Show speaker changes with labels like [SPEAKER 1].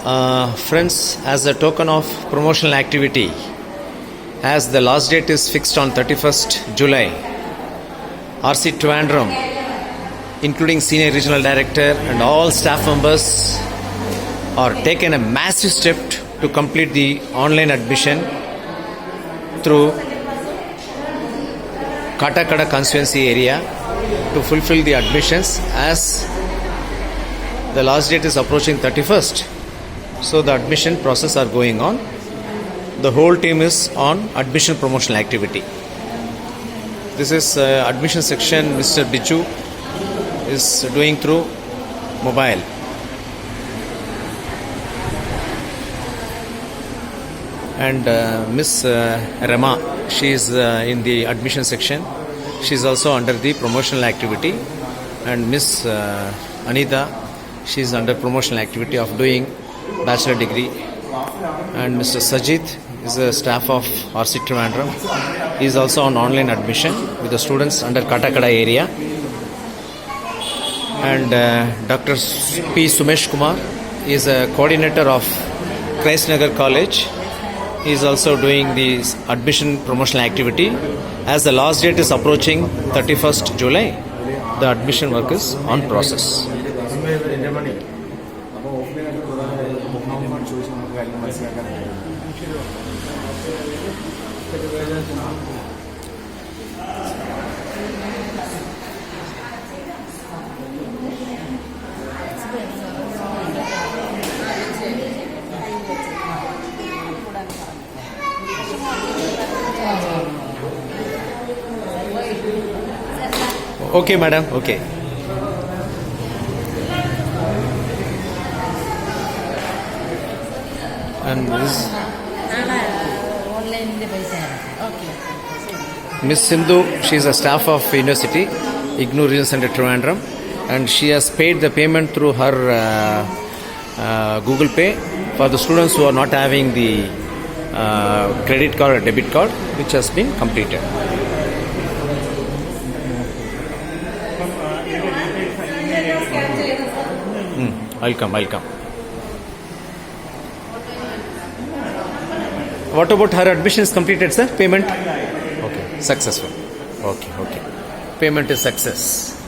[SPEAKER 1] Friends, as a token of promotional activity, as the last date is fixed on 31st July, RC Trivandrum, including Senior Regional Director and all staff members, are taken a massive step to complete the online admission through Kattakada constituency area to fulfill the admissions, as the last date is approaching 31st. So the admission process are going on. The whole team is on admission promotional activity. This is admission section. Mr. Biju is doing through mobile. And Miss Rama, she is in the admission section. She is also under the promotional activity. And Miss Anita, she is under promotional activity of doing bachelor degree. And Mr. Sajid is a staff of RC Trivandrum. He is also on online admission with the students under Kattakada area. And Dr. P. Sumesh Kumar is a coordinator of Christ Nagar College. He is also doing the admission promotional activity. As the last date is approaching 31st July, the admission work is on process. Okay, madam. Okay. And this Miss Sindhu, she is a staff of University, IGNOU Regional Centre Trivandrum, and she has paid the payment through her Google Pay for the students who are not having the credit card or debit card, which has been completed. I'll come. What about her admission is completed, sir? Payment? Okay, successful. Okay. Payment is success.